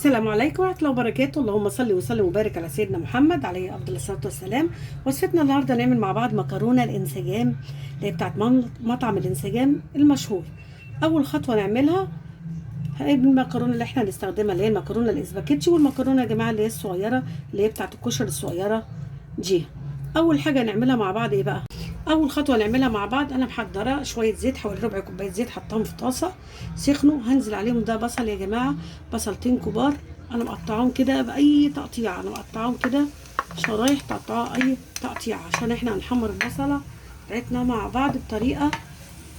السلام عليكم ورحمة الله وبركاته. اللهم صل وسلم وبارك على سيدنا محمد عليه أفضل الصلاة والسلام. وصفتنا النهاردة نعمل مع بعض مكرونة الانسجام اللي هي بتاعت مطعم الانسجام المشهور. أول خطوة نعملها المكرونة اللي احنا هنستخدمها اللي هي المكرونة الاسباجيتي، والمكرونة يا جماعة اللي هي الصغيرة اللي هي بتاعت الكشري الصغيرة دي. أول حاجة نعملها مع بعض ايه بقى؟ اول خطوه نعملها مع بعض، انا محضره شويه زيت، حوالي ربع كوبايه زيت حطاهم في طاسه سخنوا. هنزل عليهم ده بصل يا جماعه، بصلتين كبار انا مقطعاهم كده باي تقطيع، انا مقطعاهم كده شرايح تقطعها اي تقطيع عشان احنا هنحمر البصله بتاعتنا مع بعض بطريقه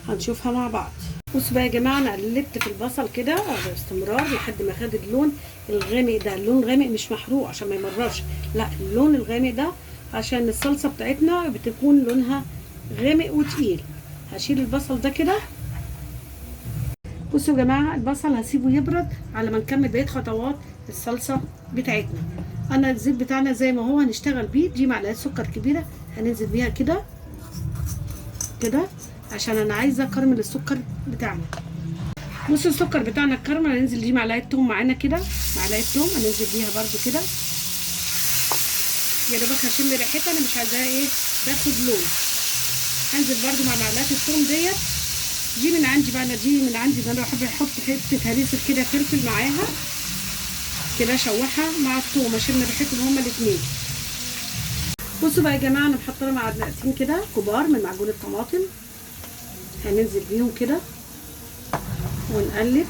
هنشوفها مع بعض. بصوا بقى يا جماعه، انا قلبت في البصل كده باستمرار لحد ما خد اللون الغامق ده. اللون غامق مش محروق عشان ما يمررش، لا اللون الغامق ده عشان الصلصه بتاعتنا بتكون لونها غامق وتقيل. هشيل البصل ده كده. بصوا يا جماعه، البصل هسيبه يبرد على ما نكمل بقيه خطوات الصلصه بتاعتنا. انا الزيت بتاعنا زي ما هو هنشتغل بيه. دي معلقه سكر كبيره هننزل بيها كده كده عشان انا عايزه كرمل السكر بتاعنا. بصوا السكر بتاعنا الكرمل هننزل دي معلقه توم معانا كده، معلقه توم هننزل بيها برده كده يا دوبك هشم ريحتها، انا مش عايزاها ايه تاخد لون. هنزل برده مع معلقه الثوم ديت. دي من عندي بقى، انا دي من عندي ان انا بحب احط حته هريسه كده فلفل معاها كده، اشوحها مع الثوم اشم ريحتهم هما الاثنين. بصوا بقى يا جماعه، انا محضره معلقتين كده كبار من معجون الطماطم، هننزل بيهم كده ونقلب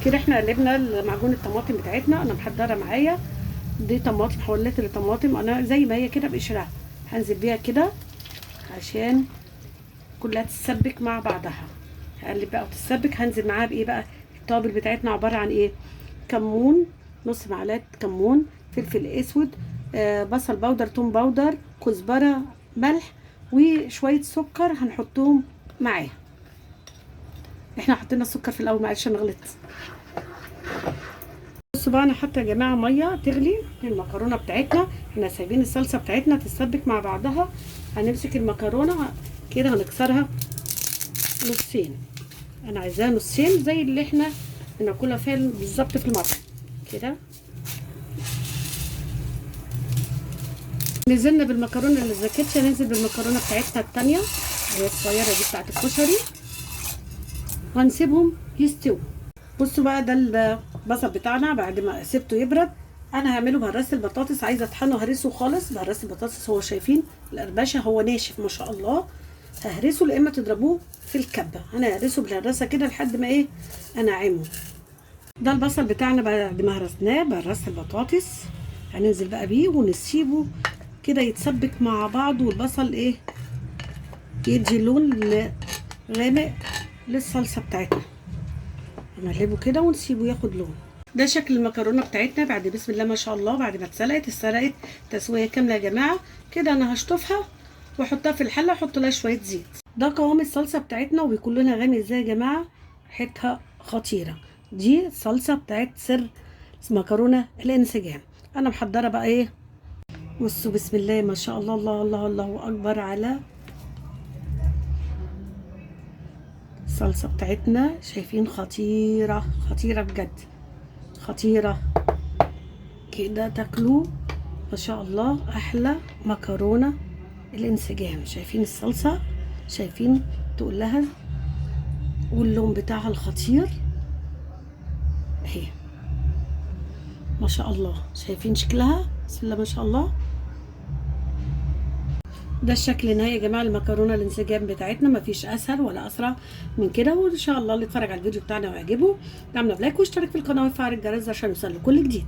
كده. احنا قلبنا معجون الطماطم بتاعتنا، انا محضره معايا دي طماطم، حولت الطماطم انا زي ما هي كده بقشرها، هنزل بيها كده عشان كلها تتسبك مع بعضها. هقلب بقى وتتسبك. هنزل معاها بايه بقى؟ التوابل بتاعتنا عباره عن ايه؟ كمون، نص معلقه كمون، فلفل اسود، بصل بودر، توم بودر، كزبره، ملح، وشويه سكر هنحطهم معاها. احنا حطينا السكر في الاول، معلش انا غلطت. بصوا بقى، انا حاطه يا جماعه ميه تغلي المكرونه بتاعتنا، احنا سايبين الصلصه بتاعتنا تتسبك مع بعضها. هنمسك المكرونه كده هنكسرها نصين، انا عايزاها نصين زي اللي احنا بناكلها فيها بالظبط في المطعم كده. نزلنا بالمكرونه اللي زكتش، هننزل بالمكرونه بتاعتنا التانيه اللي هي الصغيره دي بتاعت الكشري، وهنسيبهم يستووا. بصوا بقى، ده البصل بتاعنا بعد ما سبته يبرد انا هعمله بهرس البطاطس. عايزه اطحنه هرسه خالص بهرس البطاطس. هو شايفين القربشه هو ناشف ما شاء الله، ههرسه لا اما تضربوه في الكبه. انا ههرسه بالهرسه كده لحد ما ايه انعمه. ده البصل بتاعنا بعد ما هرسناه بهرس البطاطس، هننزل بقى بيه ونسيبه كده يتسبك مع بعض، والبصل ايه يدي لون غامق للصلصه بتاعتنا. نقلبه كده ونسيبه ياخد لون. ده شكل المكرونه بتاعتنا بعد بسم الله ما شاء الله، بعد ما اتسلقت تسويه كامله يا جماعه كده. انا هشطفها واحطها في الحله، احط لها شويه زيت. ده قوام الصلصه بتاعتنا وبيكون لونها غامق ازاي يا جماعه، ريحتها خطيره. دي صلصه بتاعت سر مكرونه الانسجام. انا محضره بقى ايه، بصوا بسم الله ما شاء الله، الله الله الله اكبر على الصلصه بتاعتنا. شايفين خطيره خطيره بجد، خطيره كده تاكلوا ما شاء الله احلى مكرونه الانسجام. شايفين الصلصه، شايفين تقولها واللون بتاعها الخطير اهي ما شاء الله. شايفين شكلها بسم الله ما شاء الله. ده الشكل النهائي يا جماعه المكرونه الانسجام بتاعتنا، مفيش اسهل ولا اسرع من كده. وان شاء الله اللي يتفرج على الفيديو بتاعنا ويعجبه يعمل لايك واشترك في القناه ويفعل الجرس عشان يوصل لكل جديد.